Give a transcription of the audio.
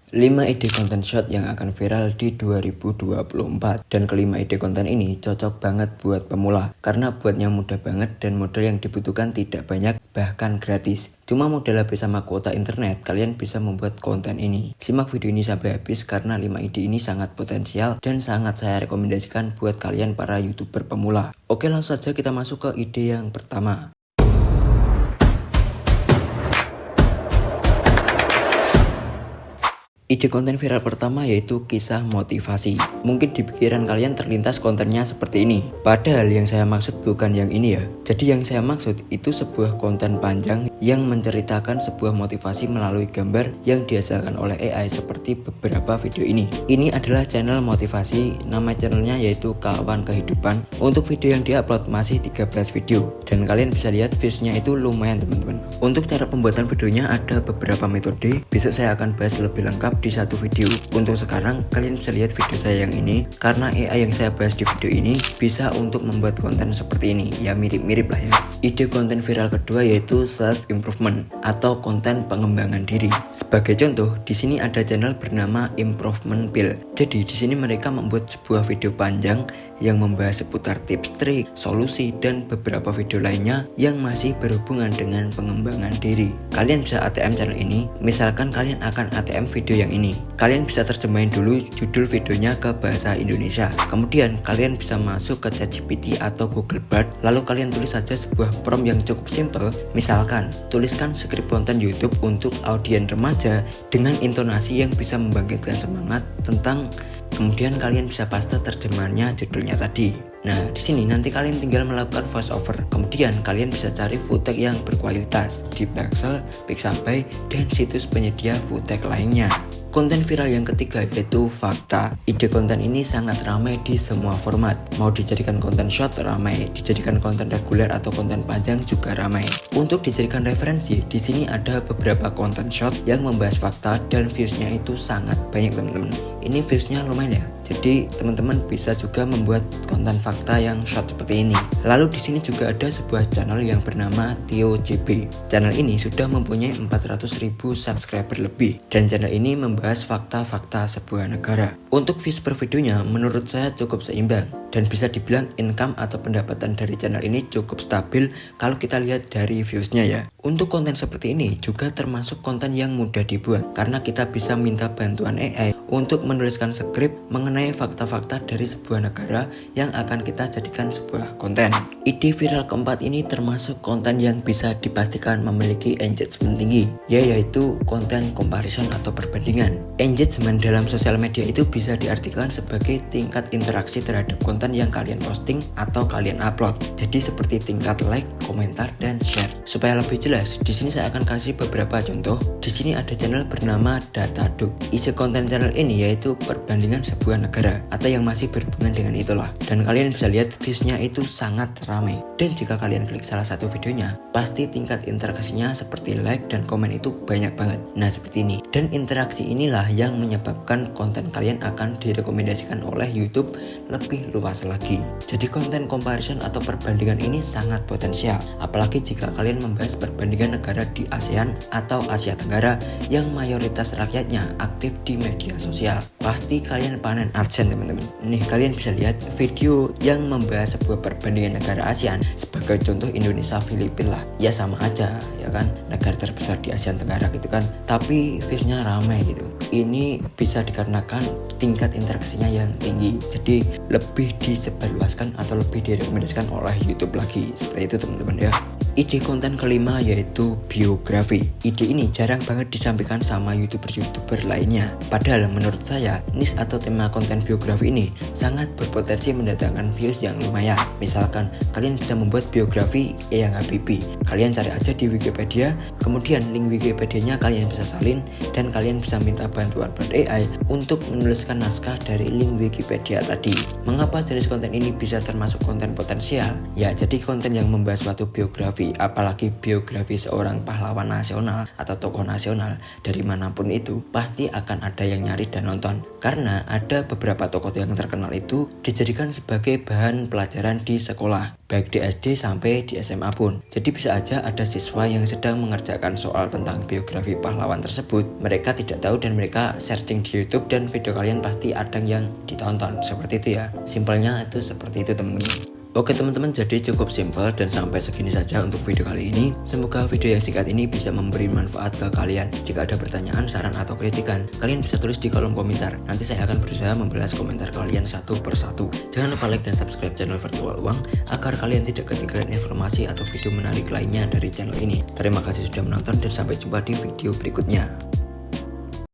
5 ide konten short yang akan viral di 2024. Dan kelima ide konten ini cocok banget buat pemula karena buatnya mudah banget dan modal yang dibutuhkan tidak banyak, bahkan gratis. Cuma modal HP sama kuota internet, kalian bisa membuat konten ini. Simak video ini sampai habis karena 5 ide ini sangat potensial dan sangat saya rekomendasikan buat kalian para YouTuber pemula. Oke, langsung saja kita masuk ke ide yang pertama. Ide konten viral pertama yaitu kisah motivasi. Mungkin di pikiran kalian terlintas kontennya seperti ini. Padahal yang saya maksud bukan yang ini ya. Jadi yang saya maksud itu sebuah konten panjang yang menceritakan sebuah motivasi melalui gambar yang dihasilkan oleh AI seperti beberapa video ini. Ini adalah channel motivasi, nama channelnya yaitu Kawan Kehidupan. Untuk video yang diupload masih 13 video. Dan kalian bisa lihat viewsnya itu lumayan teman-teman. Untuk cara pembuatan videonya ada beberapa metode. Besok saya akan bahas lebih lengkap di satu video. Untuk sekarang kalian bisa lihat video saya yang ini karena AI yang saya bahas di video ini bisa untuk membuat konten seperti ini, ya mirip-mirip lah ya. Ide konten viral kedua yaitu self improvement atau konten pengembangan diri. Sebagai contoh, di sini ada channel bernama Improvement Pill. Jadi di sini mereka membuat sebuah video panjang yang membahas seputar tips, trik, solusi dan beberapa video lainnya yang masih berhubungan dengan pengembangan diri. Kalian bisa ATM channel ini, misalkan kalian akan ATM video yang ini. Kalian bisa terjemahin dulu judul videonya ke bahasa Indonesia. Kemudian kalian bisa masuk ke ChatGPT atau Google Bard, lalu kalian tulis saja sebuah prompt yang cukup simple. Misalkan, tuliskan skrip konten YouTube untuk audiens remaja dengan intonasi yang bisa membangkitkan semangat tentang. Kemudian kalian bisa paste terjemahannya judulnya tadi. Nah, di sini nanti kalian tinggal melakukan voice over. Kemudian kalian bisa cari footage yang berkualitas di Pexels, Pixabay, dan situs penyedia footage lainnya. Konten viral yang ketiga yaitu fakta. Ide konten ini sangat ramai di semua format. Mau dijadikan konten short ramai, dijadikan konten reguler atau konten panjang juga ramai. Untuk dijadikan referensi, di sini ada beberapa konten short yang membahas fakta dan viewsnya itu sangat banyak teman-teman. Ini viewsnya lumayan ya. Jadi teman-teman bisa juga membuat konten fakta yang short seperti ini. Lalu di sini juga ada sebuah channel yang bernama Theo JB. Channel ini sudah mempunyai 400.000 subscriber lebih dan channel ini membahas fakta-fakta sebuah negara. Untuk views per videonya menurut saya cukup seimbang dan bisa dibilang income atau pendapatan dari channel ini cukup stabil kalau kita lihat dari viewsnya ya. Untuk konten seperti ini juga termasuk konten yang mudah dibuat karena kita bisa minta bantuan AI untuk menuliskan skrip mengenai fakta-fakta dari sebuah negara yang akan kita jadikan sebuah konten. Ide viral keempat ini termasuk konten yang bisa dipastikan memiliki engagement tinggi, yaitu konten comparison atau perbandingan. Engagement dalam sosial media itu bisa diartikan sebagai tingkat interaksi terhadap konten yang kalian posting atau kalian upload. Jadi seperti tingkat like, komentar, dan share. Supaya lebih jelas, di sini saya akan kasih beberapa contoh. Di sini ada channel bernama Datadog. Isi konten channel ini yaitu perbandingan sebuah negara atau yang masih berhubungan dengan itulah. Dan kalian bisa lihat viewsnya itu sangat ramai. Dan jika kalian klik salah satu videonya, pasti tingkat interaksinya seperti like dan komen itu banyak banget. Nah seperti ini. Dan interaksi inilah yang menyebabkan konten kalian akan direkomendasikan oleh YouTube lebih luas lagi. Jadi konten comparison atau perbandingan ini sangat potensial. Apalagi jika kalian membahas perbandingan negara di ASEAN atau Asia Tenggara yang mayoritas rakyatnya aktif di media sosial. Pasti kalian panen AdSense teman-teman. Nih kalian bisa lihat video yang membahas sebuah perbandingan negara ASEAN sebagai contoh Indonesia, Filipina lah. Ya sama aja ya kan, negara terbesar di Asia Tenggara gitu kan. Tapi viewsnya ramai gitu. Ini bisa dikarenakan tingkat interaksinya yang tinggi. Jadi lebih disebarluaskan atau lebih direkomendasikan oleh YouTube lagi. Seperti itu teman-teman ya. Ide konten kelima yaitu biografi. Ide ini jarang banget disampaikan sama YouTuber-YouTuber lainnya. Padahal menurut saya, niche atau tema konten biografi ini sangat berpotensi mendatangkan views yang lumayan. Misalkan, kalian bisa membuat biografi Eyang Habibie. Kalian cari aja di Wikipedia, kemudian link Wikipedianya kalian bisa salin, dan kalian bisa minta bantuan buat AI untuk menuliskan naskah dari link Wikipedia tadi. Mengapa jenis konten ini bisa termasuk konten potensial? Ya, jadi konten yang membahas suatu biografi apalagi biografi seorang pahlawan nasional atau tokoh nasional dari manapun itu, pasti akan ada yang nyari dan nonton. Karena ada beberapa tokoh yang terkenal itu dijadikan sebagai bahan pelajaran di sekolah, baik di SD sampai di SMA pun. Jadi bisa aja ada siswa yang sedang mengerjakan soal tentang biografi pahlawan tersebut, mereka tidak tahu dan mereka searching di YouTube dan video kalian pasti ada yang ditonton. Seperti itu ya, simpelnya itu seperti itu teman-teman. Oke teman-teman, jadi cukup simpel dan sampai segini saja untuk video kali ini. Semoga video yang singkat ini bisa memberi manfaat ke kalian. Jika ada pertanyaan, saran atau kritikan, kalian bisa tulis di kolom komentar. Nanti saya akan berusaha membalas komentar kalian satu persatu. Jangan lupa like dan subscribe channel Virtual Uang agar kalian tidak ketinggalan informasi atau video menarik lainnya dari channel ini. Terima kasih sudah menonton dan sampai jumpa di video berikutnya.